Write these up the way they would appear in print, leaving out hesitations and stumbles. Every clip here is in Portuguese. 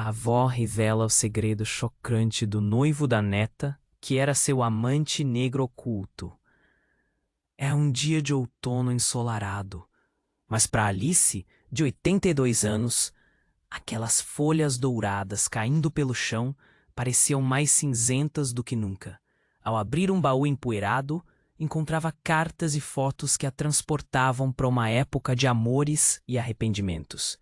A avó revela o segredo chocante do noivo da neta, que era seu amante negro oculto. É um dia de outono ensolarado, mas para Alice, de 82 anos, aquelas folhas douradas caindo pelo chão pareciam mais cinzentas do que nunca. Ao abrir um baú empoeirado, encontrava cartas e fotos que a transportavam para uma época de amores e arrependimentos.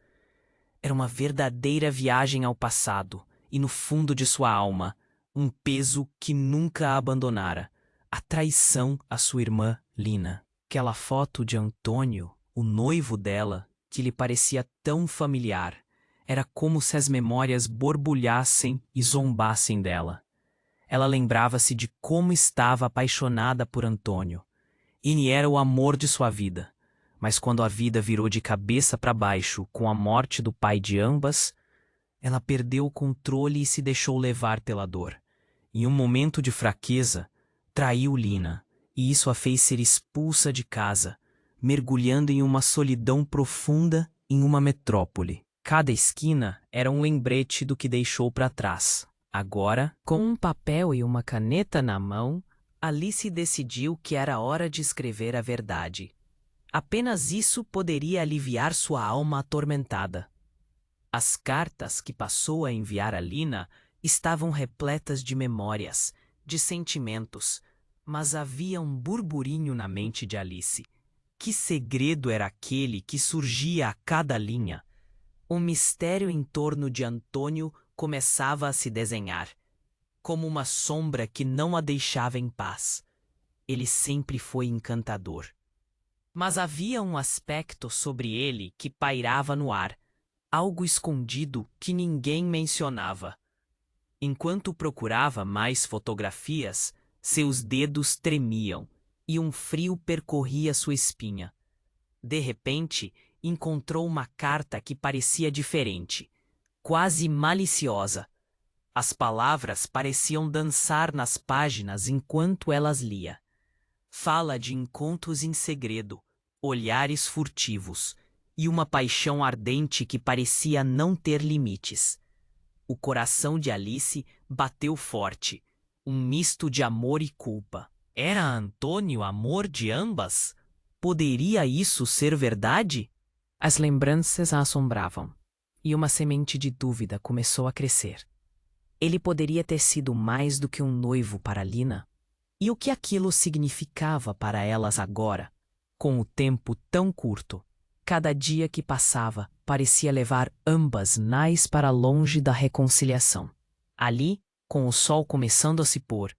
Era uma verdadeira viagem ao passado, e no fundo de sua alma, um peso que nunca a abandonara: a traição à sua irmã Lina. Aquela foto de Antônio, o noivo dela, que lhe parecia tão familiar, era como se as memórias borbulhassem e zombassem dela. Ela lembrava-se de como estava apaixonada por Antônio. Ele era o amor de sua vida. Mas quando a vida virou de cabeça para baixo com a morte do pai de ambas, ela perdeu o controle e se deixou levar pela dor. Em um momento de fraqueza, traiu Lina, e isso a fez ser expulsa de casa, mergulhando em uma solidão profunda em uma metrópole. Cada esquina era um lembrete do que deixou para trás. Agora, com um papel e uma caneta na mão, Alice decidiu que era hora de escrever a verdade. Apenas isso poderia aliviar sua alma atormentada. As cartas que passou a enviar a Lina estavam repletas de memórias, de sentimentos, mas havia um burburinho na mente de Alice. Que segredo era aquele que surgia a cada linha? O mistério em torno de Antônio começava a se desenhar, como uma sombra que não a deixava em paz. Ele sempre foi encantador. Mas havia um aspecto sobre ele que pairava no ar, algo escondido que ninguém mencionava. Enquanto procurava mais fotografias, seus dedos tremiam e um frio percorria sua espinha. De repente, encontrou uma carta que parecia diferente, quase maliciosa. As palavras pareciam dançar nas páginas enquanto elas lia. Fala de encontros em segredo, olhares furtivos e uma paixão ardente que parecia não ter limites. O coração de Alice bateu forte, um misto de amor e culpa. Era Antônio amor de ambas? Poderia isso ser verdade? As lembranças a assombravam, e uma semente de dúvida começou a crescer. Ele poderia ter sido mais do que um noivo para Lina? E o que aquilo significava para elas agora, com o tempo tão curto? Cada dia que passava parecia levar ambas mais para longe da reconciliação. Ali, com o sol começando a se pôr,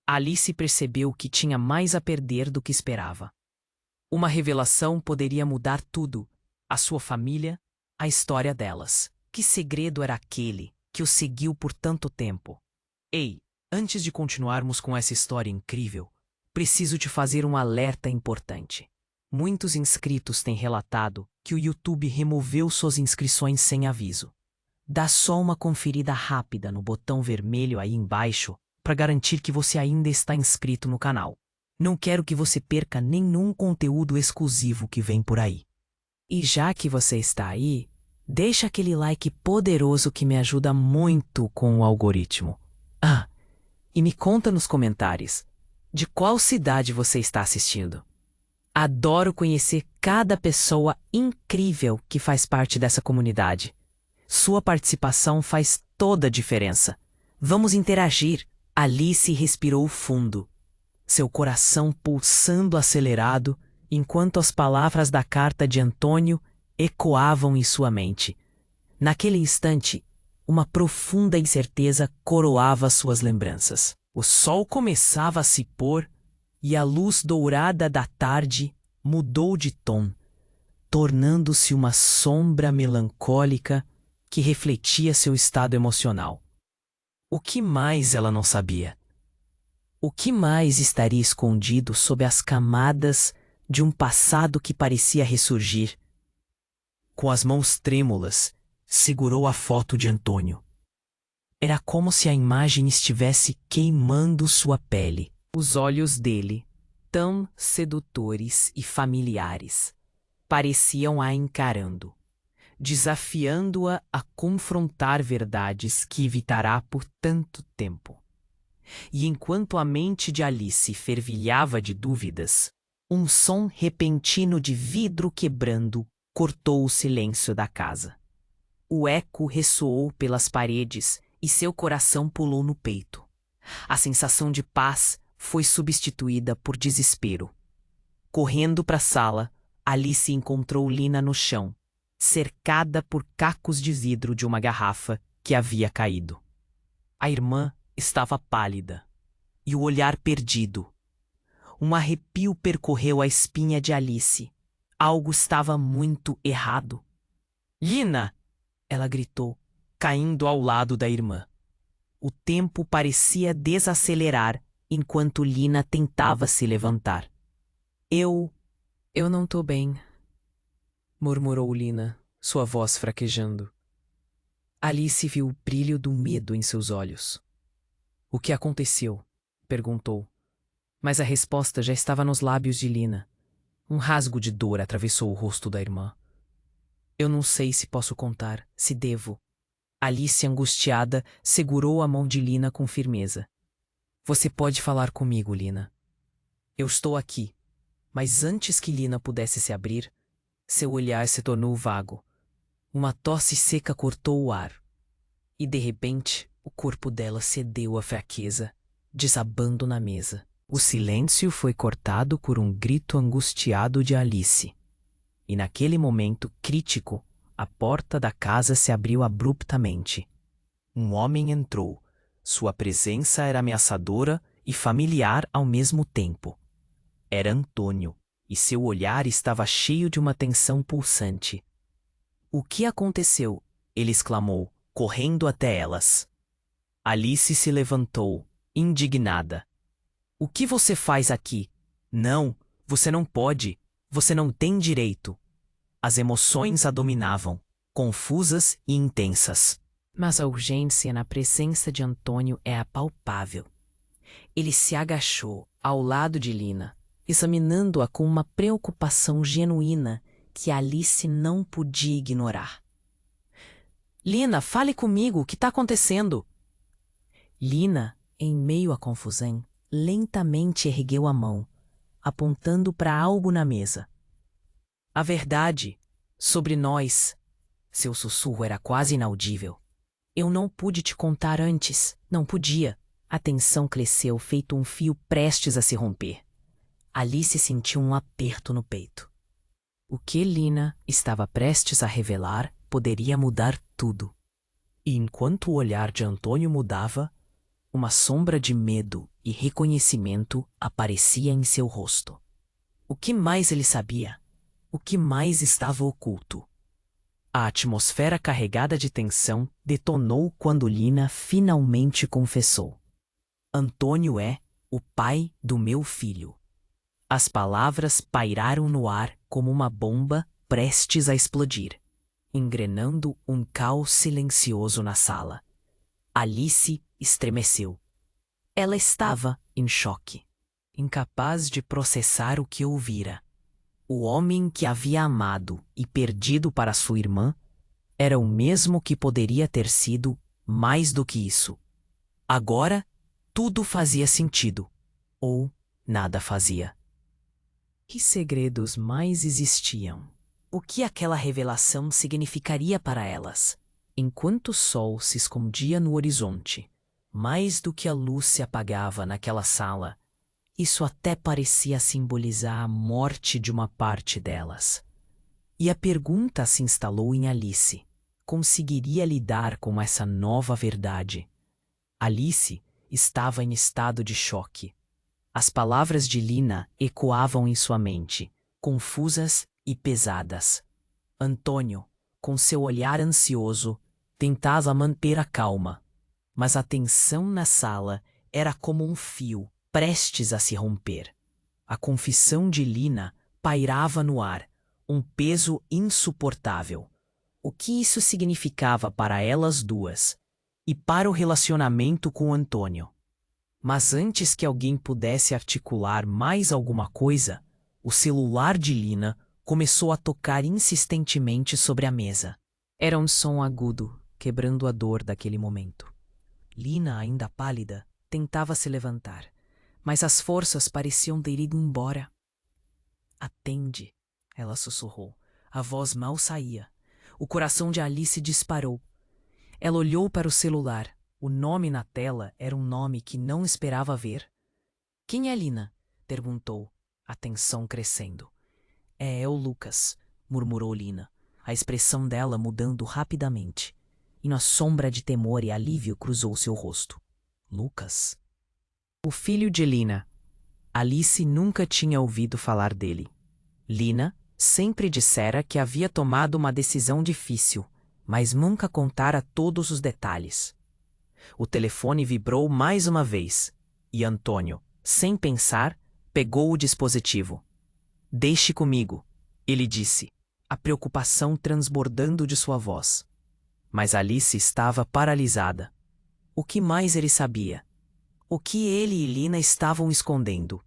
Alice percebeu que tinha mais a perder do que esperava. Uma revelação poderia mudar tudo: a sua família, a história delas. Que segredo era aquele que o seguiu por tanto tempo? Ei, antes de continuarmos com essa história incrível, preciso te fazer um alerta importante. Muitos inscritos têm relatado que o YouTube removeu suas inscrições sem aviso. Dá só uma conferida rápida no botão vermelho aí embaixo para garantir que você ainda está inscrito no canal. Não quero que você perca nenhum conteúdo exclusivo que vem por aí. E já que você está aí, deixa aquele like poderoso que me ajuda muito com o algoritmo. Ah, e me conta nos comentários de qual cidade você está assistindo. Adoro conhecer cada pessoa incrível que faz parte dessa comunidade. Sua participação faz toda a diferença. Vamos interagir. Alice respirou fundo, seu coração pulsando acelerado, enquanto as palavras da carta de Antônio ecoavam em sua mente. Naquele instante, uma profunda incerteza coroava suas lembranças. O sol começava a se pôr e a luz dourada da tarde mudou de tom, tornando-se uma sombra melancólica que refletia seu estado emocional. O que mais ela não sabia? O que mais estaria escondido sob as camadas de um passado que parecia ressurgir? Com as mãos trêmulas, segurou a foto de Antônio. Era como se a imagem estivesse queimando sua pele. Os olhos dele, tão sedutores e familiares, pareciam a encarando. desafiando-a a confrontar verdades que evitará por tanto tempo. E enquanto a mente de Alice fervilhava de dúvidas, um som repentino de vidro quebrando cortou o silêncio da casa. O eco ressoou pelas paredes e seu coração pulou no peito. A sensação de paz foi substituída por desespero. Correndo para a sala, Alice encontrou Lina no chão, cercada por cacos de vidro de uma garrafa que havia caído. A irmã estava pálida e o olhar perdido. Um arrepio percorreu a espinha de Alice. Algo estava muito errado. Lina! Ela gritou, caindo ao lado da irmã. O tempo parecia desacelerar enquanto Lina tentava se levantar. Eu não tô bem, murmurou Lina, sua voz fraquejando. Alice viu o brilho do medo em seus olhos. O que aconteceu? Perguntou. Mas a resposta já estava nos lábios de Lina. Um rasgo de dor atravessou o rosto da irmã. Eu não sei se posso contar, se devo. Alice, angustiada, segurou a mão de Lina com firmeza. Você pode falar comigo, Lina. Eu estou aqui. Mas antes que Lina pudesse se abrir, seu olhar se tornou vago. Uma tosse seca cortou o ar. E, de repente, o corpo dela cedeu à fraqueza, desabando na mesa. O silêncio foi cortado por um grito angustiado de Alice. E naquele momento crítico, a porta da casa se abriu abruptamente. Um homem entrou. Sua presença era ameaçadora e familiar ao mesmo tempo. Era Antônio, e seu olhar estava cheio de uma tensão pulsante. O que aconteceu? Ele exclamou, correndo até elas. Alice se levantou, indignada. O que você faz aqui? Não, você não pode. Você não tem direito. As emoções a dominavam, confusas e intensas. Mas a urgência na presença de Antônio é palpável. Ele se agachou ao lado de Lina, examinando-a com uma preocupação genuína que Alice não podia ignorar. Lina, fale comigo, o que está acontecendo? Lina, em meio à confusão, lentamente ergueu a mão, apontando para algo na mesa. A verdade, sobre nós. Seu sussurro era quase inaudível. Eu não pude te contar antes, não podia. A tensão cresceu feito um fio prestes a se romper. Alice sentiu um aperto no peito. O que Lina estava prestes a revelar poderia mudar tudo. E enquanto o olhar de Antônio mudava, uma sombra de medo e reconhecimento aparecia em seu rosto. O que mais ele sabia? O que mais estava oculto? A atmosfera carregada de tensão detonou quando Lina finalmente confessou. Antônio é o pai do meu filho. As palavras pairaram no ar como uma bomba prestes a explodir, engrenando um caos silencioso na sala. Alice estremeceu. Ela estava em choque, incapaz de processar o que ouvira. O homem que havia amado e perdido para sua irmã era o mesmo que poderia ter sido mais do que isso. Agora, tudo fazia sentido, ou nada fazia. Que segredos mais existiam? O que aquela revelação significaria para elas? Enquanto o sol se escondia no horizonte, mais do que a luz se apagava naquela sala, isso até parecia simbolizar a morte de uma parte delas. E a pergunta se instalou em Alice. Conseguiria lidar com essa nova verdade? Alice estava em estado de choque. As palavras de Lina ecoavam em sua mente, confusas e pesadas. Antônio, com seu olhar ansioso, tentava manter a calma, mas a tensão na sala era como um fio prestes a se romper. A confissão de Lina pairava no ar, um peso insuportável. O que isso significava para elas duas e para o relacionamento com Antônio? Mas antes que alguém pudesse articular mais alguma coisa, o celular de Lina começou a tocar insistentemente sobre a mesa. Era um som agudo, quebrando a dor daquele momento. Lina, ainda pálida, tentava se levantar, mas as forças pareciam ter ido embora. Atende, ela sussurrou. A voz mal saía. O coração de Alice disparou. Ela olhou para o celular. O nome na tela era um nome que não esperava ver. Quem é Lina? Perguntou, a tensão crescendo. É o Lucas, murmurou Lina, a expressão dela mudando rapidamente. E uma sombra de temor e alívio cruzou seu rosto. Lucas? O filho de Lina. Alice nunca tinha ouvido falar dele. Lina sempre dissera que havia tomado uma decisão difícil, mas nunca contara todos os detalhes. O telefone vibrou mais uma vez, e Antônio, sem pensar, pegou o dispositivo. Deixe comigo, ele disse, a preocupação transbordando de sua voz. Mas Alice estava paralisada. O que mais ele sabia? O que ele e Lina estavam escondendo?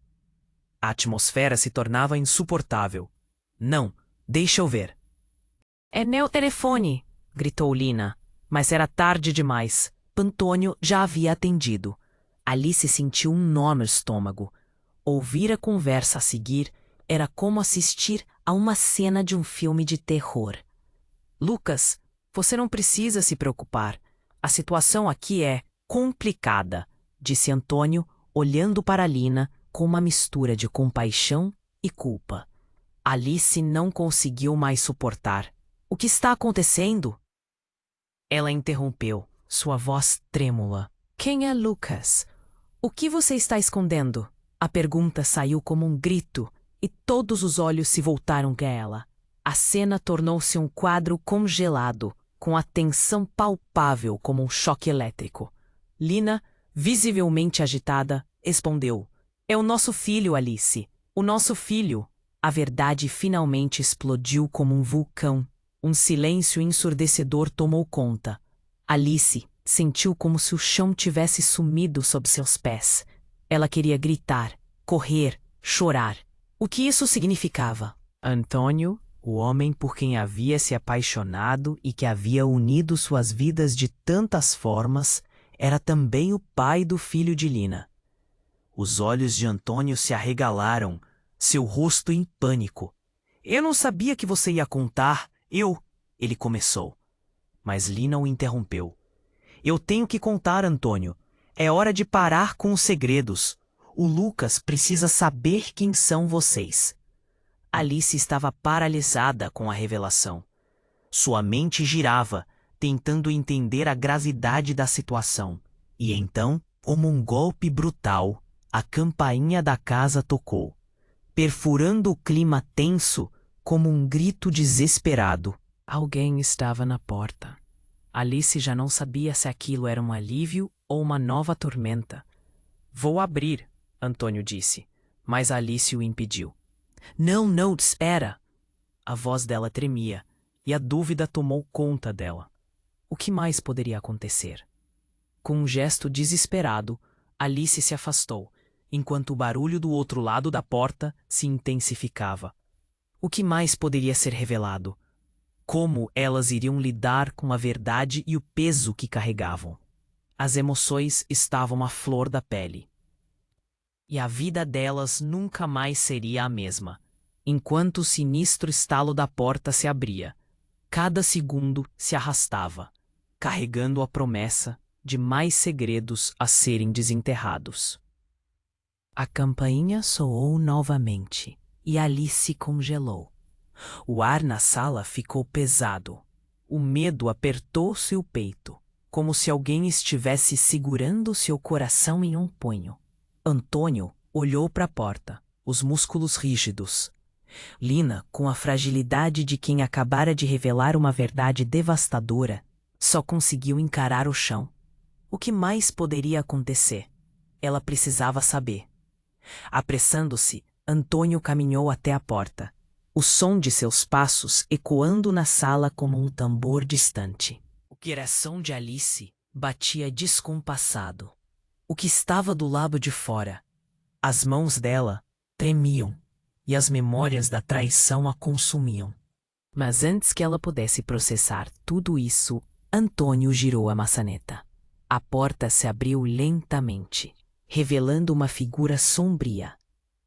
A atmosfera se tornava insuportável. Não, deixa eu ver. É meu telefone, gritou Lina, mas era tarde demais. Antônio já havia atendido. Alice sentiu um nó no estômago. Ouvir a conversa a seguir era como assistir a uma cena de um filme de terror. Lucas, você não precisa se preocupar. A situação aqui é complicada, disse Antônio, olhando para Lina com uma mistura de compaixão e culpa. Alice não conseguiu mais suportar. O que está acontecendo? Ela interrompeu, sua voz trêmula. Quem é Lucas? O que você está escondendo? A pergunta saiu como um grito e todos os olhos se voltaram para ela. A cena tornou-se um quadro congelado, com a tensão palpável como um choque elétrico. Lina, visivelmente agitada, respondeu. É o nosso filho, Alice. O nosso filho. A verdade finalmente explodiu como um vulcão. Um silêncio ensurdecedor tomou conta. Alice sentiu como se o chão tivesse sumido sob seus pés. Ela queria gritar, correr, chorar. O que isso significava? Antônio, o homem por quem havia se apaixonado e que havia unido suas vidas de tantas formas, era também o pai do filho de Lina. Os olhos de Antônio se arregalaram, seu rosto em pânico. Eu não sabia que você ia contar. Ele começou. Mas Lina o interrompeu. Eu tenho que contar, Antônio. É hora de parar com os segredos. O Lucas precisa saber quem são vocês. Alice estava paralisada com a revelação. Sua mente girava, tentando entender a gravidade da situação. E então, como um golpe brutal, a campainha da casa tocou, perfurando o clima tenso como um grito desesperado. Alguém estava na porta. Alice já não sabia se aquilo era um alívio ou uma nova tormenta. Vou abrir, Antônio disse, mas Alice o impediu. Não, espera! A voz dela tremia, e a dúvida tomou conta dela. O que mais poderia acontecer? Com um gesto desesperado, Alice se afastou, enquanto o barulho do outro lado da porta se intensificava. O que mais poderia ser revelado? Como elas iriam lidar com a verdade e o peso que carregavam? As emoções estavam à flor da pele. E a vida delas nunca mais seria a mesma. Enquanto o sinistro estalo da porta se abria, cada segundo se arrastava, carregando a promessa de mais segredos a serem desenterrados. A campainha soou novamente e Alice congelou. O ar na sala ficou pesado. O medo apertou seu peito, como se alguém estivesse segurando seu coração em um punho. Antônio olhou para a porta, os músculos rígidos. Lina, com a fragilidade de quem acabara de revelar uma verdade devastadora, só conseguiu encarar o chão. O que mais poderia acontecer? Ela precisava saber. Apressando-se, Antônio caminhou até a porta, o som de seus passos ecoando na sala como um tambor distante. O coração de Alice batia descompassado. O que estava do lado de fora? As mãos dela tremiam e as memórias da traição a consumiam. Mas antes que ela pudesse processar tudo isso, Antônio girou a maçaneta. A porta se abriu lentamente, revelando uma figura sombria.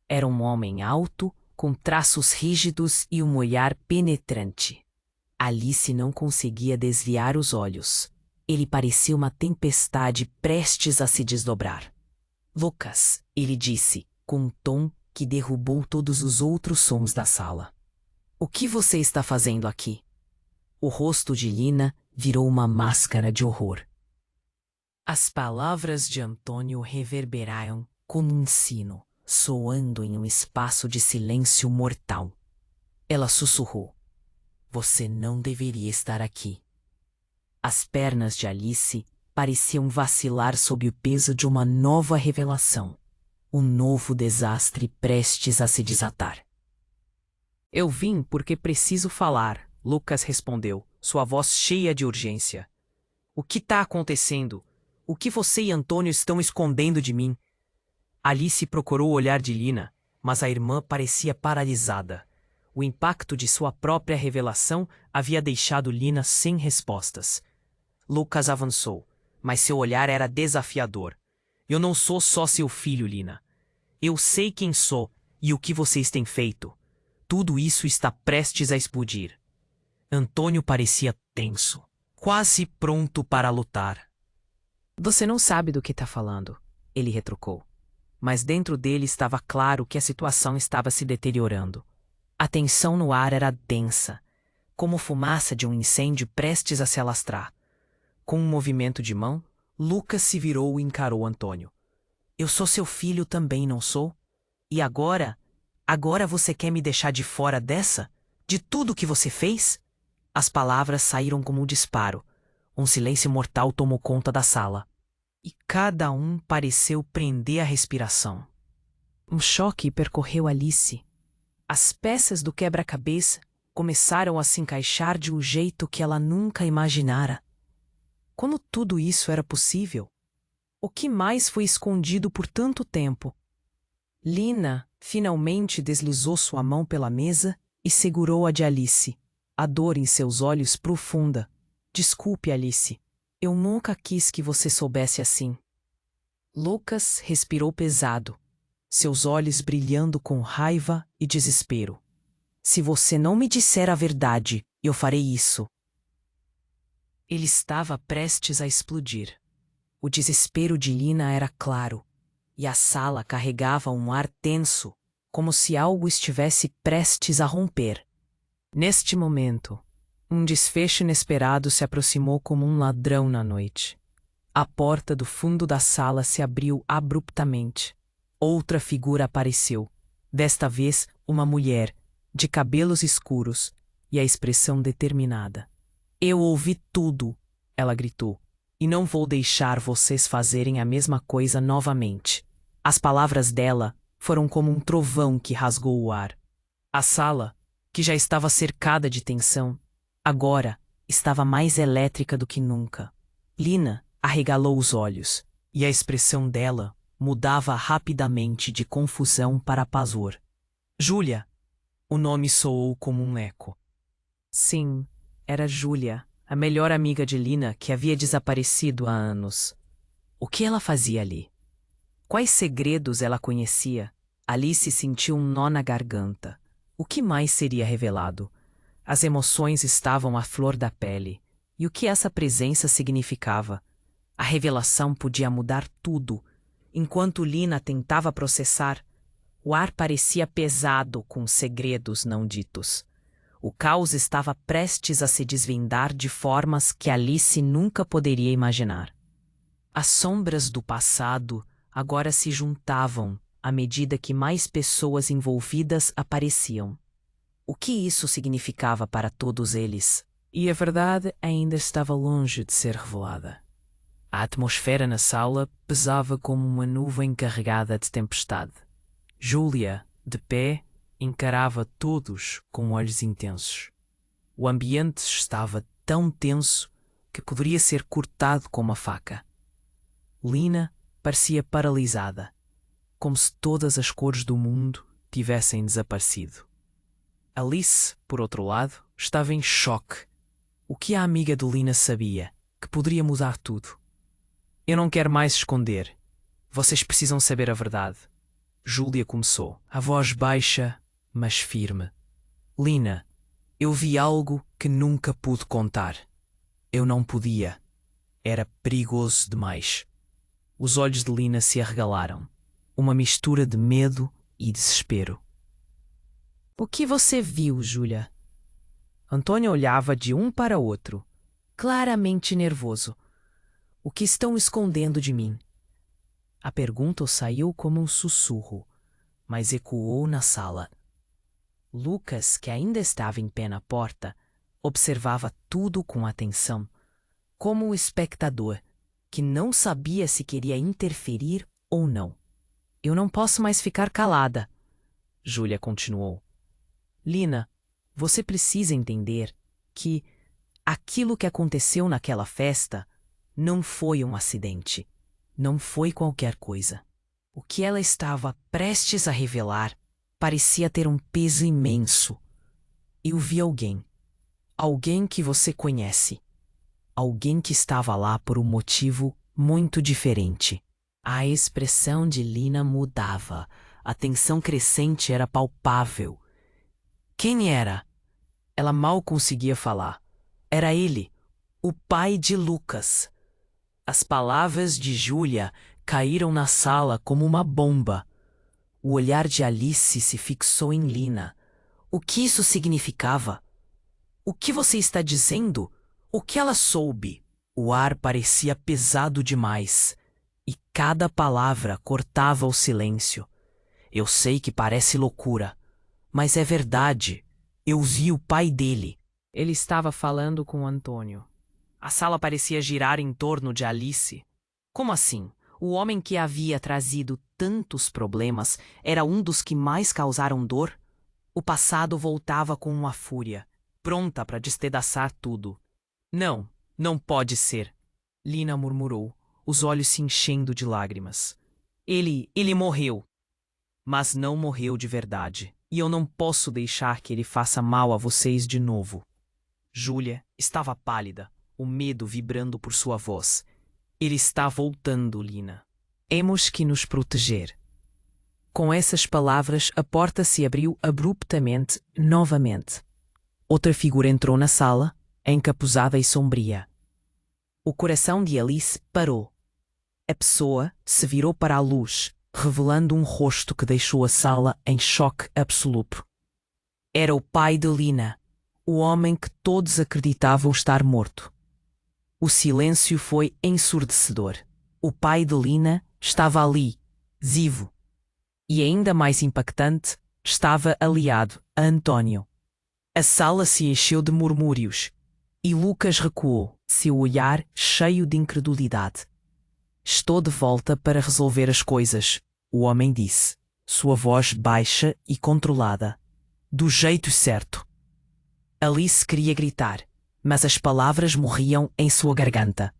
Era um homem alto, com traços rígidos e um olhar penetrante. Alice não conseguia desviar os olhos. Ele parecia uma tempestade prestes a se desdobrar. Lucas, ele disse, com um tom que derrubou todos os outros sons da sala. O que você está fazendo aqui? O rosto de Lina virou uma máscara de horror. As palavras de Antônio reverberaram como um sino, soando em um espaço de silêncio mortal. Ela sussurrou. Você não deveria estar aqui. As pernas de Alice pareciam vacilar sob o peso de uma nova revelação. Um novo desastre prestes a se desatar. Eu vim porque preciso falar, Lucas respondeu, sua voz cheia de urgência. O que está acontecendo? O que você e Antônio estão escondendo de mim? Alice procurou o olhar de Lina, mas a irmã parecia paralisada. O impacto de sua própria revelação havia deixado Lina sem respostas. Lucas avançou, mas seu olhar era desafiador. Eu não sou só seu filho, Lina. Eu sei quem sou e o que vocês têm feito. Tudo isso está prestes a explodir. Antônio parecia tenso, quase pronto para lutar. Você não sabe do que está falando, ele retrucou. Mas dentro dele estava claro que a situação estava se deteriorando. A tensão no ar era densa, como fumaça de um incêndio prestes a se alastrar. Com um movimento de mão, Lucas se virou e encarou Antônio. Eu sou seu filho também, não sou? E agora? Agora você quer me deixar de fora dessa? De tudo que você fez? As palavras saíram como um disparo. Um silêncio mortal tomou conta da sala. E cada um pareceu prender a respiração. Um choque percorreu Alice. As peças do quebra-cabeça começaram a se encaixar de um jeito que ela nunca imaginara. Como tudo isso era possível? O que mais foi escondido por tanto tempo? Lina finalmente deslizou sua mão pela mesa e segurou a de Alice, a dor em seus olhos profunda. Desculpe, Alice. Eu nunca quis que você soubesse assim. Lucas respirou pesado, seus olhos brilhando com raiva e desespero. Se você não me disser a verdade, eu farei isso. Ele estava prestes a explodir. O desespero de Lina era claro, e a sala carregava um ar tenso, como se algo estivesse prestes a romper. Neste momento, um desfecho inesperado se aproximou como um ladrão na noite. A porta do fundo da sala se abriu abruptamente. Outra figura apareceu, desta vez uma mulher, de cabelos escuros e a expressão determinada. Eu ouvi tudo, ela gritou, e não vou deixar vocês fazerem a mesma coisa novamente. As palavras dela foram como um trovão que rasgou o ar. A sala, que já estava cercada de tensão, agora estava mais elétrica do que nunca. Lina arregalou os olhos, e a expressão dela mudava rapidamente de confusão para pavor. Júlia! O nome soou como um eco. Sim, era Júlia, a melhor amiga de Lina que havia desaparecido há anos. O que ela fazia ali? Quais segredos ela conhecia? Alice sentiu um nó na garganta. O que mais seria revelado? As emoções estavam à flor da pele. E o que essa presença significava? A revelação podia mudar tudo. Enquanto Lina tentava processar, o ar parecia pesado com segredos não ditos. O caos estava prestes a se desvendar de formas que Alice nunca poderia imaginar. As sombras do passado agora se juntavam à medida que mais pessoas envolvidas apareciam. O que isso significava para todos eles? E a verdade ainda estava longe de ser revelada. A atmosfera na sala pesava como uma nuvem carregada de tempestade. Júlia, de pé, encarava todos com olhos intensos. O ambiente estava tão tenso que poderia ser cortado com uma faca. Lina parecia paralisada, como se todas as cores do mundo tivessem desaparecido. Alice, por outro lado, estava em choque. O que a amiga de Lina sabia? Que poderia mudar tudo. Eu não quero mais esconder. Vocês precisam saber a verdade. Júlia começou, a voz baixa, mas firme. Lina, eu vi algo que nunca pude contar. Eu não podia. Era perigoso demais. Os olhos de Lina se arregalaram. Uma mistura de medo e desespero. O que você viu, Júlia? Antônio olhava de um para outro, claramente nervoso. O que estão escondendo de mim? A pergunta saiu como um sussurro, mas ecoou na sala. Lucas, que ainda estava em pé na porta, observava tudo com atenção, como um espectador que não sabia se queria interferir ou não. Eu não posso mais ficar calada, Júlia continuou. Lina, você precisa entender que aquilo que aconteceu naquela festa não foi um acidente, não foi qualquer coisa. O que ela estava prestes a revelar parecia ter um peso imenso. Eu vi alguém que você conhece, alguém que estava lá por um motivo muito diferente. A expressão de Lina mudava, a tensão crescente era palpável. Quem era? Ela mal conseguia falar. Era ele, o pai de Lucas. As palavras de Júlia caíram na sala como uma bomba. O olhar de Alice se fixou em Lina. O que isso significava? O que você está dizendo? O que ela soube? O ar parecia pesado demais, e cada palavra cortava o silêncio. Eu sei que parece loucura, mas é verdade. Eu vi o pai dele. Ele estava falando com Antônio. A sala parecia girar em torno de Alice. Como assim? O homem que havia trazido tantos problemas era um dos que mais causaram dor? O passado voltava com uma fúria, pronta para despedaçar tudo. Não, não pode ser, Lina murmurou, os olhos se enchendo de lágrimas. Ele morreu. Mas não morreu de verdade. E eu não posso deixar que ele faça mal a vocês de novo. Júlia estava pálida, o medo vibrando por sua voz. Ele está voltando, Lina. Temos que nos proteger. Com essas palavras, a porta se abriu abruptamente novamente. Outra figura entrou na sala, encapuzada e sombria. O coração de Alice parou. A pessoa se virou para a luz, revelando um rosto que deixou a sala em choque absoluto. Era o pai de Lina, o homem que todos acreditavam estar morto. O silêncio foi ensurdecedor. O pai de Lina estava ali, vivo. E ainda mais impactante, estava aliado a Antônio. A sala se encheu de murmúrios, e Lucas recuou, seu olhar cheio de incredulidade. Estou de volta para resolver as coisas, o homem disse, sua voz baixa e controlada. Do jeito certo. Alice queria gritar, mas as palavras morriam em sua garganta.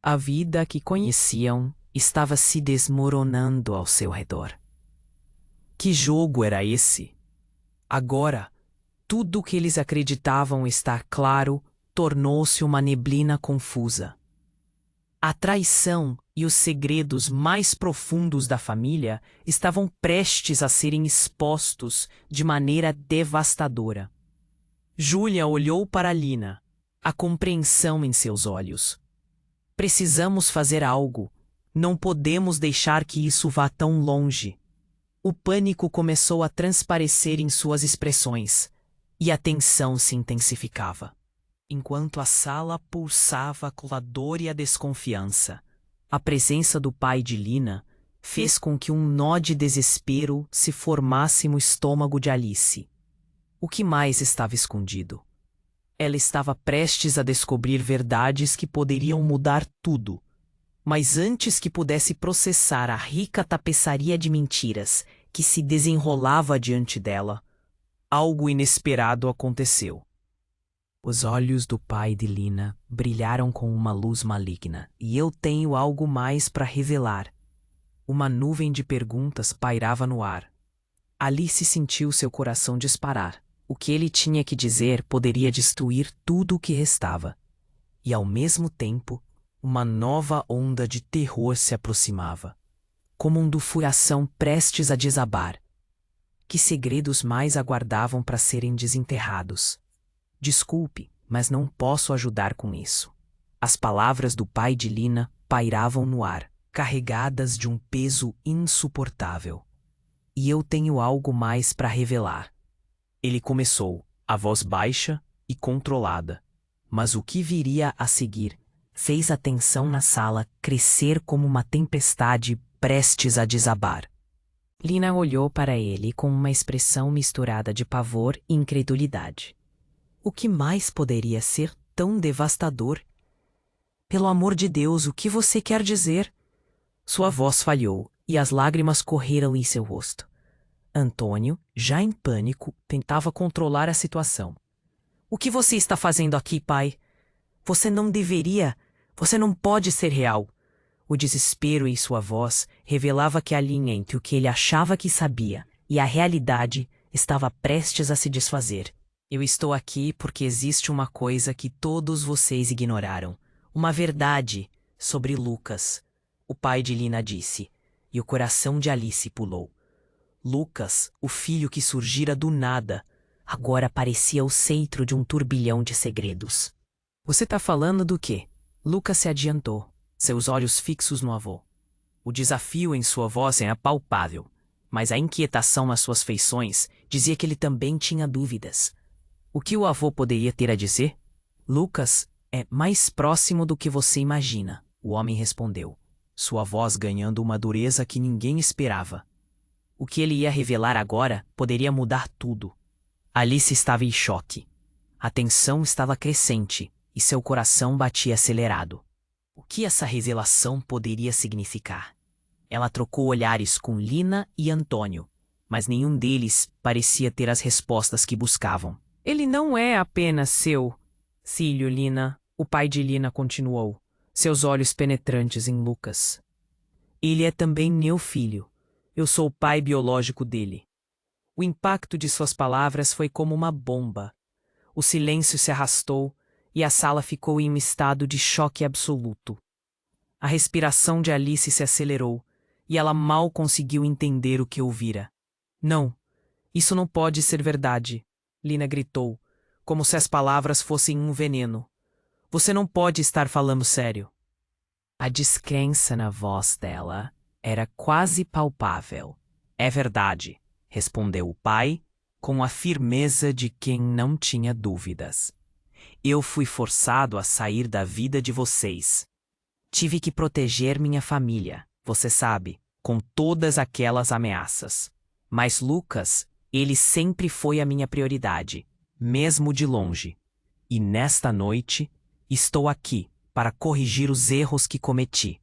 A vida que conheciam estava se desmoronando ao seu redor. Que jogo era esse? Agora, tudo o que eles acreditavam estar claro tornou-se uma neblina confusa. A traição e os segredos mais profundos da família estavam prestes a serem expostos de maneira devastadora. Júlia olhou para Lina, a compreensão em seus olhos. Precisamos fazer algo. Não podemos deixar que isso vá tão longe. O pânico começou a transparecer em suas expressões, e a tensão se intensificava. Enquanto a sala pulsava com a dor e a desconfiança, a presença do pai de Lina fez com que um nó de desespero se formasse no estômago de Alice. O que mais estava escondido? Ela estava prestes a descobrir verdades que poderiam mudar tudo. Mas antes que pudesse processar a rica tapeçaria de mentiras que se desenrolava diante dela, algo inesperado aconteceu. Os olhos do pai de Lina brilharam com uma luz maligna, e eu tenho algo mais para revelar. Uma nuvem de perguntas pairava no ar. Alice sentiu seu coração disparar. O que ele tinha que dizer poderia destruir tudo o que restava. E, ao mesmo tempo, uma nova onda de terror se aproximava, como um furação prestes a desabar. Que segredos mais aguardavam para serem desenterrados? Desculpe, mas não posso ajudar com isso. As palavras do pai de Lina pairavam no ar, carregadas de um peso insuportável. E eu tenho algo mais para revelar. Ele começou, a voz baixa e controlada. Mas o que viria a seguir fez a tensão na sala crescer como uma tempestade prestes a desabar. Lina olhou para ele com uma expressão misturada de pavor e incredulidade. O que mais poderia ser tão devastador? Pelo amor de Deus, o que você quer dizer? Sua voz falhou e as lágrimas correram em seu rosto. Antônio, já em pânico, tentava controlar a situação. O que você está fazendo aqui, pai? Você não deveria. Você não pode ser real. O desespero em sua voz revelava que a linha entre o que ele achava que sabia e a realidade estava prestes a se desfazer. Eu estou aqui porque existe uma coisa que todos vocês ignoraram. Uma verdade sobre Lucas, o pai de Lina disse, e o coração de Alice pulou. Lucas, o filho que surgira do nada, agora parecia o centro de um turbilhão de segredos. Você tá falando do quê? Lucas se adiantou, seus olhos fixos no avô. O desafio em sua voz era palpável, mas a inquietação nas suas feições dizia que ele também tinha dúvidas. O que o avô poderia ter a dizer? Lucas é mais próximo do que você imagina, o homem respondeu, sua voz ganhando uma dureza que ninguém esperava. O que ele ia revelar agora poderia mudar tudo. Alice estava em choque. A tensão estava crescente e seu coração batia acelerado. O que essa revelação poderia significar? Ela trocou olhares com Lina e Antônio, mas nenhum deles parecia ter as respostas que buscavam. Ele não é apenas seu filho, Lina, o pai de Lina continuou, seus olhos penetrantes em Lucas. Ele é também meu filho. Eu sou o pai biológico dele. O impacto de suas palavras foi como uma bomba. O silêncio se arrastou e a sala ficou em um estado de choque absoluto. A respiração de Alice se acelerou e ela mal conseguiu entender o que ouvira. Não, isso não pode ser verdade, Lina gritou, como se as palavras fossem um veneno. Você não pode estar falando sério. A descrença na voz dela era quase palpável. É verdade, respondeu o pai, com a firmeza de quem não tinha dúvidas. Eu fui forçado a sair da vida de vocês. Tive que proteger minha família, você sabe, com todas aquelas ameaças. Mas Lucas, ele sempre foi a minha prioridade, mesmo de longe. E nesta noite, estou aqui para corrigir os erros que cometi.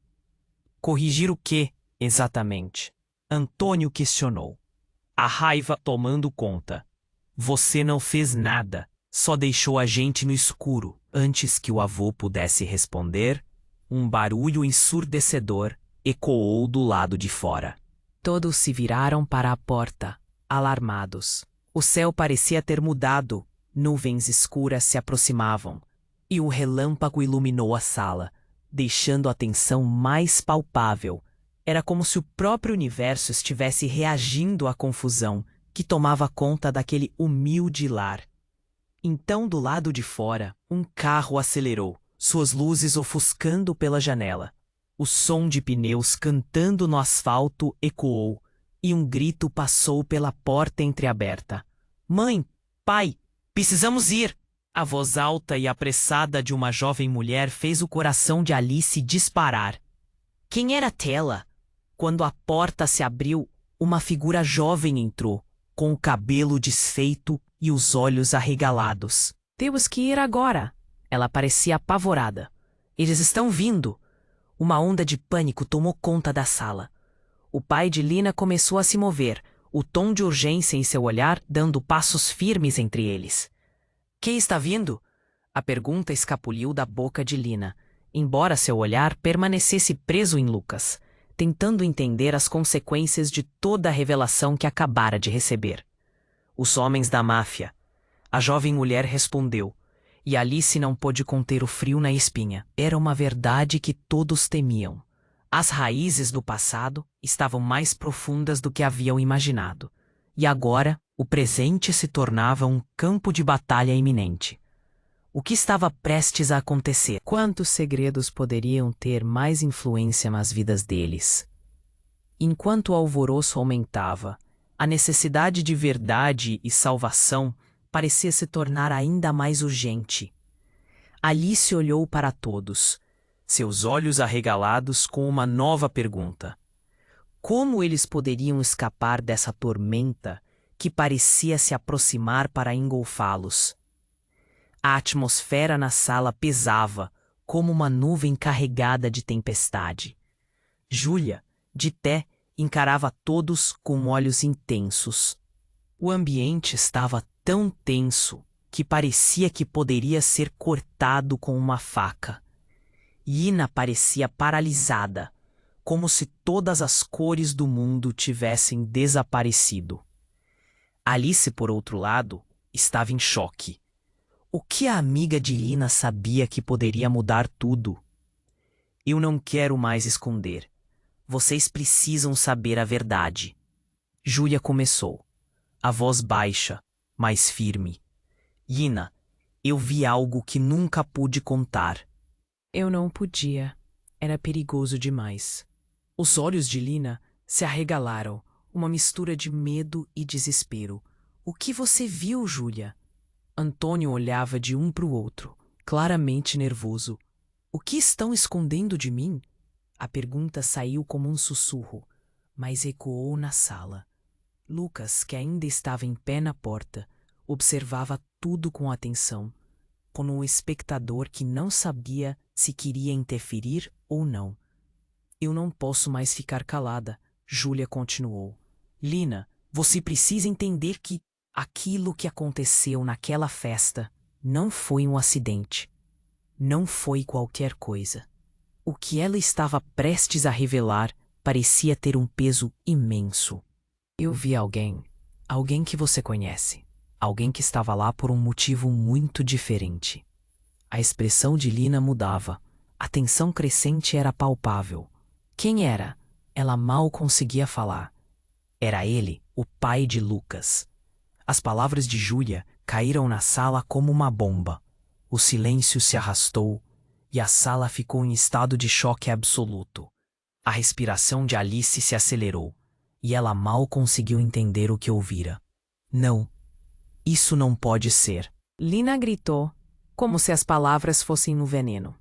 Corrigir o quê, exatamente? Antônio questionou, a raiva tomando conta. Você não fez nada, só deixou a gente no escuro. Antes que o avô pudesse responder, um barulho ensurdecedor ecoou do lado de fora. Todos se viraram para a porta, alarmados. O céu parecia ter mudado, nuvens escuras se aproximavam, e um relâmpago iluminou a sala, deixando a tensão mais palpável. Era como se o próprio universo estivesse reagindo à confusão que tomava conta daquele humilde lar. Então, do lado de fora, um carro acelerou, suas luzes ofuscando pela janela. O som de pneus cantando no asfalto ecoou, e um grito passou pela porta entreaberta. Mãe, pai, precisamos ir! A voz alta e apressada de uma jovem mulher fez o coração de Alice disparar. Quem era Tela? Quando a porta se abriu, uma figura jovem entrou, com o cabelo desfeito e os olhos arregalados. Temos que ir agora. Ela parecia apavorada. Eles estão vindo. Uma onda de pânico tomou conta da sala. O pai de Lina começou a se mover, o tom de urgência em seu olhar dando passos firmes entre eles. Quem está vindo? A pergunta escapuliu da boca de Lina, embora seu olhar permanecesse preso em Lucas, tentando entender as consequências de toda a revelação que acabara de receber. Os homens da máfia. A jovem mulher respondeu, e Alice não pôde conter o frio na espinha. Era uma verdade que todos temiam. As raízes do passado estavam mais profundas do que haviam imaginado. E agora, o presente se tornava um campo de batalha iminente. O que estava prestes a acontecer? Quantos segredos poderiam ter mais influência nas vidas deles? Enquanto o alvoroço aumentava, a necessidade de verdade e salvação parecia se tornar ainda mais urgente. Alice olhou para todos, seus olhos arregalados com uma nova pergunta. Como eles poderiam escapar dessa tormenta que parecia se aproximar para engolfá-los? A atmosfera na sala pesava, como uma nuvem carregada de tempestade. Júlia, de pé, encarava todos com olhos intensos. O ambiente estava tão tenso que parecia que poderia ser cortado com uma faca. Ina parecia paralisada, como se todas as cores do mundo tivessem desaparecido. Alice, por outro lado, estava em choque. O que a amiga de Ina sabia que poderia mudar tudo? Eu não quero mais esconder. Vocês precisam saber a verdade. Júlia começou, a voz baixa, mas firme. Ina, eu vi algo que nunca pude contar. Eu não podia. Era perigoso demais. Os olhos de Lina se arregalaram, uma mistura de medo e desespero. O que você viu, Júlia? Antônio olhava de um para o outro, claramente nervoso. O que estão escondendo de mim? A pergunta saiu como um sussurro, mas ecoou na sala. Lucas, que ainda estava em pé na porta, observava tudo com atenção, como um espectador que não sabia se queria interferir ou não. Eu não posso mais ficar calada, Júlia continuou. Lina, você precisa entender que aquilo que aconteceu naquela festa não foi um acidente. Não foi qualquer coisa. O que ela estava prestes a revelar parecia ter um peso imenso. Eu vi alguém que você conhece, alguém que estava lá por um motivo muito diferente. A expressão de Lina mudava, a tensão crescente era palpável. Quem era? Ela mal conseguia falar. Era ele, o pai de Lucas. As palavras de Júlia caíram na sala como uma bomba. O silêncio se arrastou e a sala ficou em estado de choque absoluto. A respiração de Alice se acelerou e ela mal conseguiu entender o que ouvira. Não, isso não pode ser. Lina gritou, como se as palavras fossem um veneno.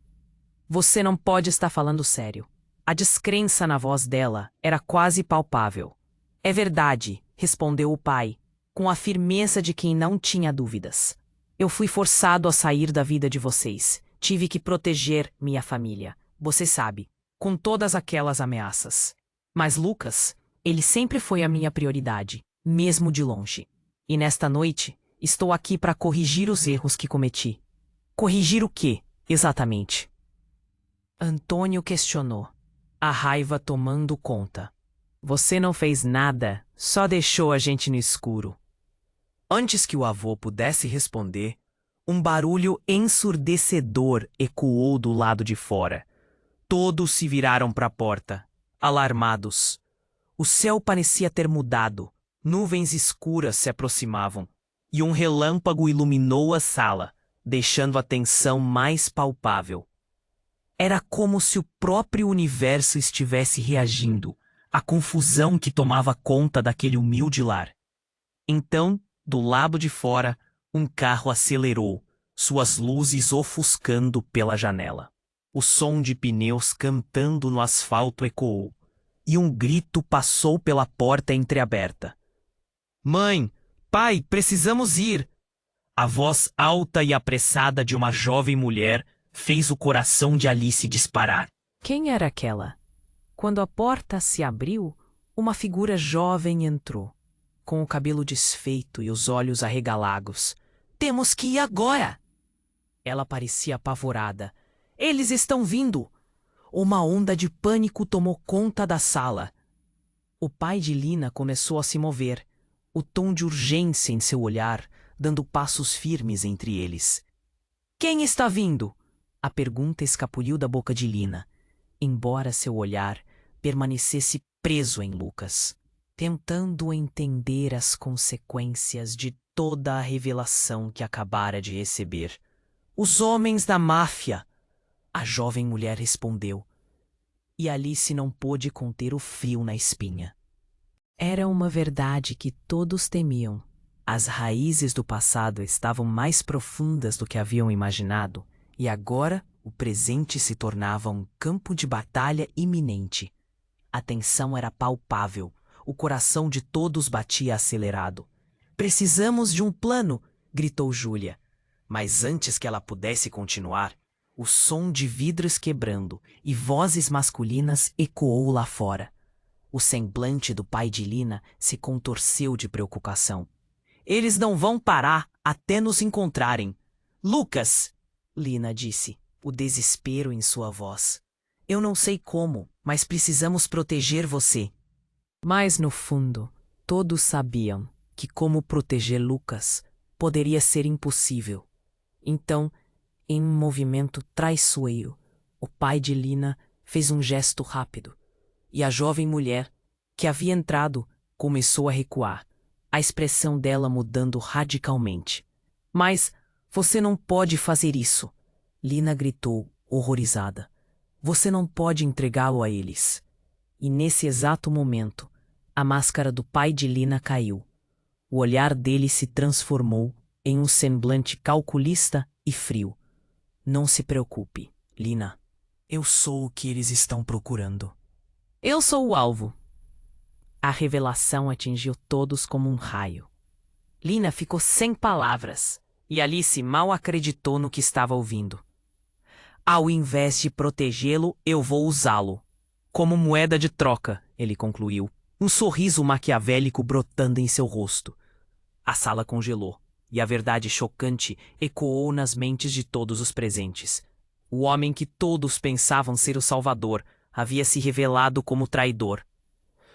Você não pode estar falando sério. A descrença na voz dela era quase palpável. É verdade, respondeu o pai, com a firmeza de quem não tinha dúvidas. Eu fui forçado a sair da vida de vocês. Tive que proteger minha família. Você sabe, com todas aquelas ameaças. Mas Lucas, ele sempre foi a minha prioridade, mesmo de longe. E nesta noite, estou aqui para corrigir os erros que cometi. Corrigir o quê, exatamente? Antônio questionou, a raiva tomando conta. Você não fez nada, só deixou a gente no escuro. Antes que o avô pudesse responder, um barulho ensurdecedor ecoou do lado de fora. Todos se viraram para a porta, alarmados. O céu parecia ter mudado, nuvens escuras se aproximavam, e um relâmpago iluminou a sala, deixando a tensão mais palpável. Era como se o próprio universo estivesse reagindo à confusão que tomava conta daquele humilde lar. Então, do lado de fora, um carro acelerou, suas luzes ofuscando pela janela. O som de pneus cantando no asfalto ecoou, e um grito passou pela porta entreaberta. Mãe, pai, precisamos ir! A voz alta e apressada de uma jovem mulher fez o coração de Alice disparar. Quem era aquela? Quando a porta se abriu, uma figura jovem entrou, com o cabelo desfeito e os olhos arregalados. Temos que ir agora! Ela parecia apavorada. Eles estão vindo! Uma onda de pânico tomou conta da sala. O pai de Lina começou a se mover, o tom de urgência em seu olhar, dando passos firmes entre eles. Quem está vindo? A pergunta escapuliu da boca de Lina, embora seu olhar permanecesse preso em Lucas, tentando entender as consequências de toda a revelação que acabara de receber. Os homens da máfia! A jovem mulher respondeu, e Alice não pôde conter o frio na espinha. Era uma verdade que todos temiam. As raízes do passado estavam mais profundas do que haviam imaginado, e agora o presente se tornava um campo de batalha iminente. A tensão era palpável, o coração de todos batia acelerado. Precisamos de um plano, gritou Júlia. Mas antes que ela pudesse continuar, o som de vidros quebrando e vozes masculinas ecoou lá fora. O semblante do pai de Lina se contorceu de preocupação. Eles não vão parar até nos encontrarem. Lucas! Lina disse, o desespero em sua voz. Eu não sei como, mas precisamos proteger você. Mas no fundo, todos sabiam que como proteger Lucas poderia ser impossível. Então, em um movimento traiçoeiro, o pai de Lina fez um gesto rápido, e a jovem mulher, que havia entrado, começou a recuar, a expressão dela mudando radicalmente. Mas você não pode fazer isso, Lina gritou, horrorizada. Você não pode entregá-lo a eles. E nesse exato momento, a máscara do pai de Lina caiu. O olhar dele se transformou em um semblante calculista e frio. Não se preocupe, Lina. Eu sou o que eles estão procurando. Eu sou o alvo. A revelação atingiu todos como um raio. Lina ficou sem palavras, e Alice mal acreditou no que estava ouvindo. Ao invés de protegê-lo, eu vou usá-lo. Como moeda de troca, ele concluiu, um sorriso maquiavélico brotando em seu rosto. A sala congelou, e a verdade chocante ecoou nas mentes de todos os presentes. O homem que todos pensavam ser o salvador havia se revelado como traidor.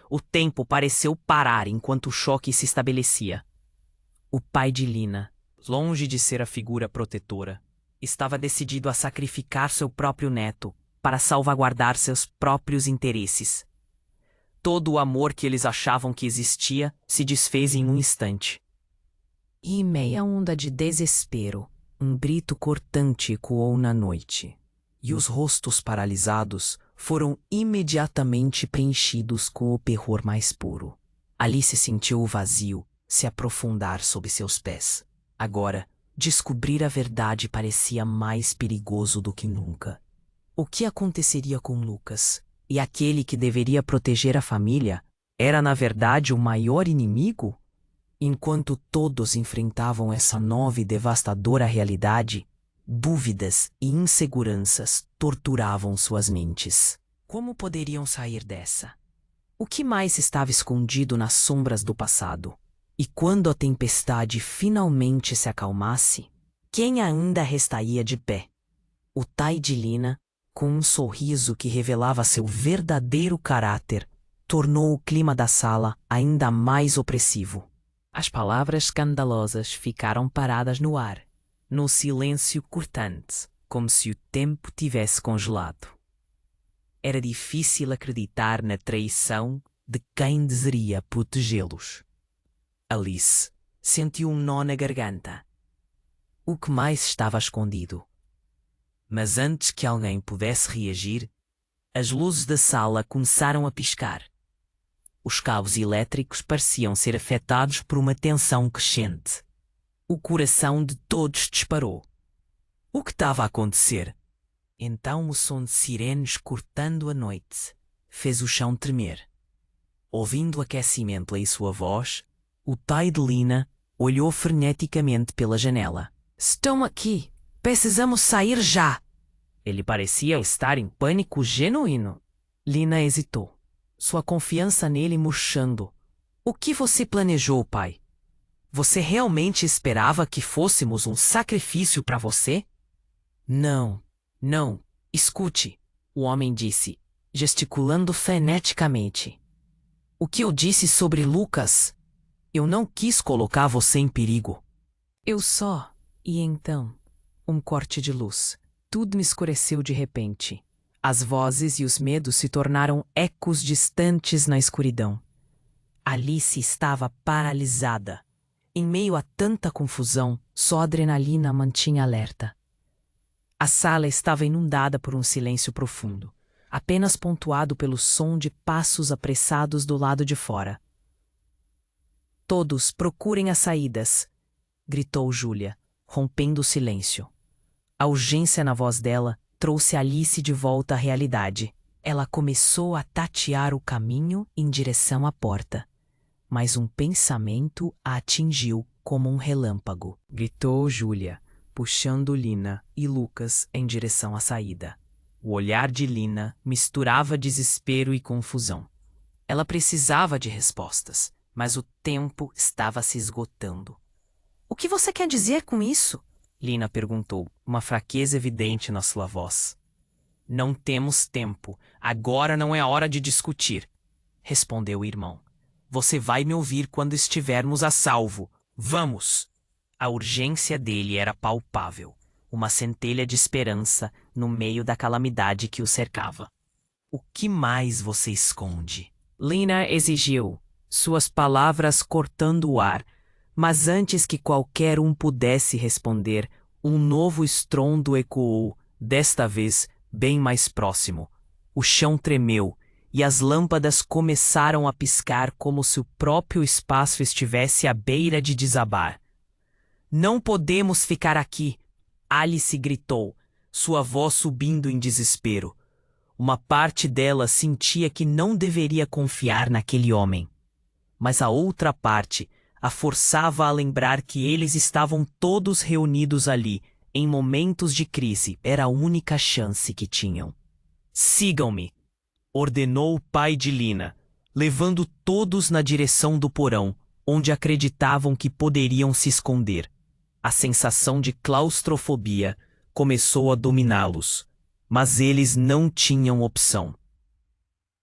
O tempo pareceu parar enquanto o choque se estabelecia. O pai de Lina, longe de ser a figura protetora, estava decidido a sacrificar seu próprio neto para salvaguardar seus próprios interesses. Todo o amor que eles achavam que existia se desfez em um instante. E em meia onda de desespero, um grito cortante ecoou na noite, e os rostos paralisados foram imediatamente preenchidos com o terror mais puro. Alice sentiu o vazio se aprofundar sob seus pés. Agora, descobrir a verdade parecia mais perigoso do que nunca. O que aconteceria com Lucas? E aquele que deveria proteger a família era, na verdade, o maior inimigo? Enquanto todos enfrentavam essa nova e devastadora realidade, dúvidas e inseguranças torturavam suas mentes. Como poderiam sair dessa? O que mais estava escondido nas sombras do passado? E quando a tempestade finalmente se acalmasse, quem ainda restaria de pé? O pai de Lina, com um sorriso que revelava seu verdadeiro caráter, tornou o clima da sala ainda mais opressivo. As palavras escandalosas ficaram paradas no ar, no silêncio cortante, como se o tempo tivesse congelado. Era difícil acreditar na traição de quem desejaria protegê-los. Alice sentiu um nó na garganta. O que mais estava escondido? Mas antes que alguém pudesse reagir, as luzes da sala começaram a piscar. Os cabos elétricos pareciam ser afetados por uma tensão crescente. O coração de todos disparou. O que estava a acontecer? Então o som de sirenes cortando a noite fez o chão tremer. Ouvindo o aquecimento em sua voz, o pai de Lina olhou freneticamente pela janela. Estão aqui! Precisamos sair já! Ele parecia estar em pânico genuíno. Lina hesitou, sua confiança nele murchando. O que você planejou, pai? Você realmente esperava que fôssemos um sacrifício para você? Não, não. Escute. o homem disse, gesticulando freneticamente. O que eu disse sobre Lucas? Eu não quis colocar você em perigo. Eu só. E então, um corte de luz. Tudo me escureceu de repente. As vozes e os medos se tornaram ecos distantes na escuridão. Alice estava paralisada. Em meio a tanta confusão, só a adrenalina a mantinha alerta. A sala estava inundada por um silêncio profundo, apenas pontuado pelo som de passos apressados do lado de fora. Todos procurem as saídas, gritou Júlia, rompendo o silêncio. A urgência na voz dela trouxe Alice de volta à realidade. Ela começou a tatear o caminho em direção à porta. Mas um pensamento a atingiu como um relâmpago. Gritou Júlia, puxando Lina e Lucas em direção à saída. O olhar de Lina misturava desespero e confusão. Ela precisava de respostas, mas o tempo estava se esgotando. O que você quer dizer com isso? Lina perguntou, uma fraqueza evidente na sua voz. Não temos tempo. Agora não é hora de discutir, respondeu o irmão. Você vai me ouvir quando estivermos a salvo. Vamos! A urgência dele era palpável, uma centelha de esperança no meio da calamidade que o cercava. O que mais você esconde? Lina exigiu, suas palavras cortando o ar, mas antes que qualquer um pudesse responder, um novo estrondo ecoou, desta vez bem mais próximo. O chão tremeu e as lâmpadas começaram a piscar como se o próprio espaço estivesse à beira de desabar. Não podemos ficar aqui, Alice gritou, sua voz subindo em desespero. Uma parte dela sentia que não deveria confiar naquele homem. Mas a outra parte a forçava a lembrar que eles estavam todos reunidos ali, em momentos de crise. Era a única chance que tinham. Sigam-me, ordenou o pai de Lina, levando todos na direção do porão, onde acreditavam que poderiam se esconder. A sensação de claustrofobia começou a dominá-los, mas eles não tinham opção.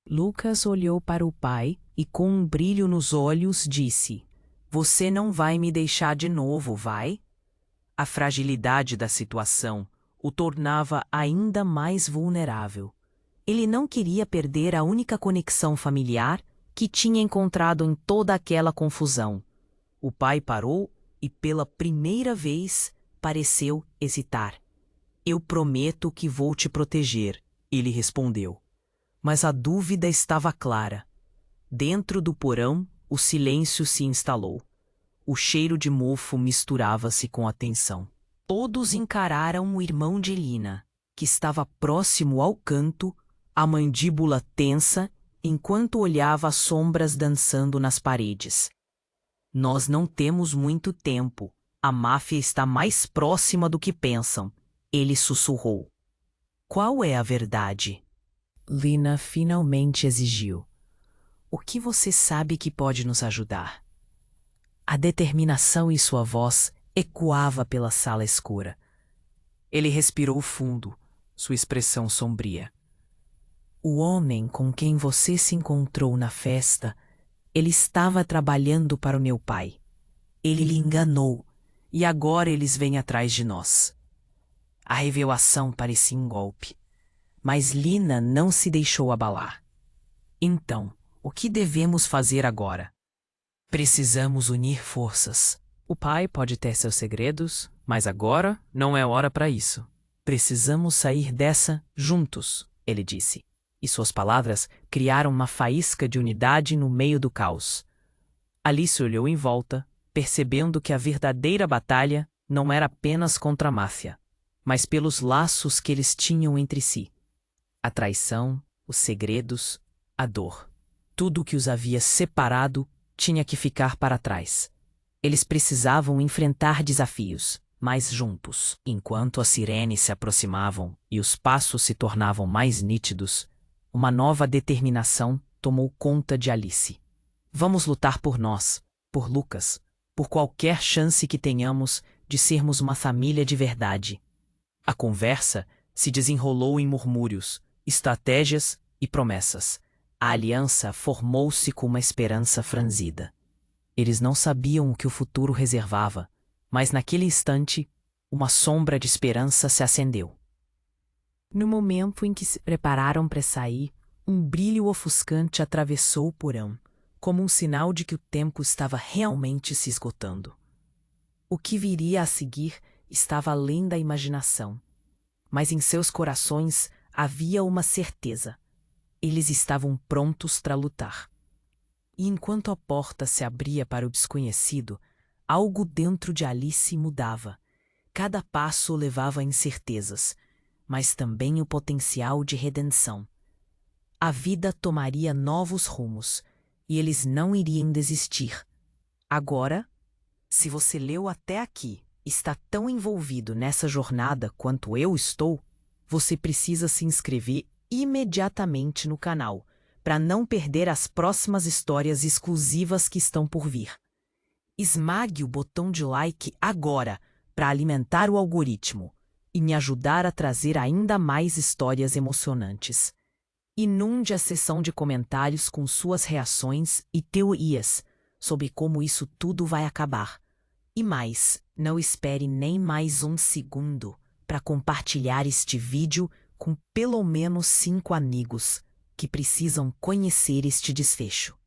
Lucas olhou para o pai e, com um brilho nos olhos, disse: Você não vai me deixar de novo, vai? A fragilidade da situação o tornava ainda mais vulnerável. Ele não queria perder a única conexão familiar que tinha encontrado em toda aquela confusão. O pai parou e, pela primeira vez, pareceu hesitar. Eu prometo que vou te proteger, ele respondeu. Mas a dúvida estava clara. Dentro do porão, o silêncio se instalou. O cheiro de mofo misturava-se com a tensão. Todos encararam o irmão de Lina, que estava próximo ao canto, a mandíbula tensa, enquanto olhava as sombras dançando nas paredes. Nós não temos muito tempo. A máfia está mais próxima do que pensam, ele sussurrou. Qual é a verdade? Lina finalmente exigiu. O que você sabe que pode nos ajudar? A determinação em sua voz ecoava pela sala escura. Ele respirou fundo, sua expressão sombria. O homem com quem você se encontrou na festa, ele estava trabalhando para o meu pai. Ele lhe enganou, e agora eles vêm atrás de nós. A revelação parecia um golpe, mas Lina não se deixou abalar. Então, o que devemos fazer agora? Precisamos unir forças. O pai pode ter seus segredos, mas agora não é hora para isso. Precisamos sair dessa juntos, ele disse. E suas palavras criaram uma faísca de unidade no meio do caos. Alice olhou em volta, percebendo que a verdadeira batalha não era apenas contra a máfia, mas pelos laços que eles tinham entre si. A traição, os segredos, a dor. Tudo o que os havia separado tinha que ficar para trás. Eles precisavam enfrentar desafios, mas juntos. Enquanto as sirenes se aproximavam e os passos se tornavam mais nítidos, uma nova determinação tomou conta de Alice. Vamos lutar por nós, por Lucas, por qualquer chance que tenhamos de sermos uma família de verdade. A conversa se desenrolou em murmúrios, estratégias e promessas. A aliança formou-se com uma esperança franzida. Eles não sabiam o que o futuro reservava, mas naquele instante, uma sombra de esperança se acendeu. No momento em que se prepararam para sair, um brilho ofuscante atravessou o porão, como um sinal de que o tempo estava realmente se esgotando. O que viria a seguir estava além da imaginação, mas em seus corações havia uma certeza. Eles estavam prontos para lutar. E enquanto a porta se abria para o desconhecido, algo dentro de Alice mudava. Cada passo o levava a incertezas, mas também o potencial de redenção. A vida tomaria novos rumos, e eles não iriam desistir. Agora, se você leu até aqui, está tão envolvido nessa jornada quanto eu estou, você precisa se inscrever imediatamente no canal, para não perder as próximas histórias exclusivas que estão por vir. Esmague o botão de like agora para alimentar o algoritmo e me ajudar a trazer ainda mais histórias emocionantes. Inunde a seção de comentários com suas reações e teorias sobre como isso tudo vai acabar. E mais, não espere nem mais um segundo para compartilhar este vídeo com pelo menos 5 amigos que precisam conhecer este desfecho.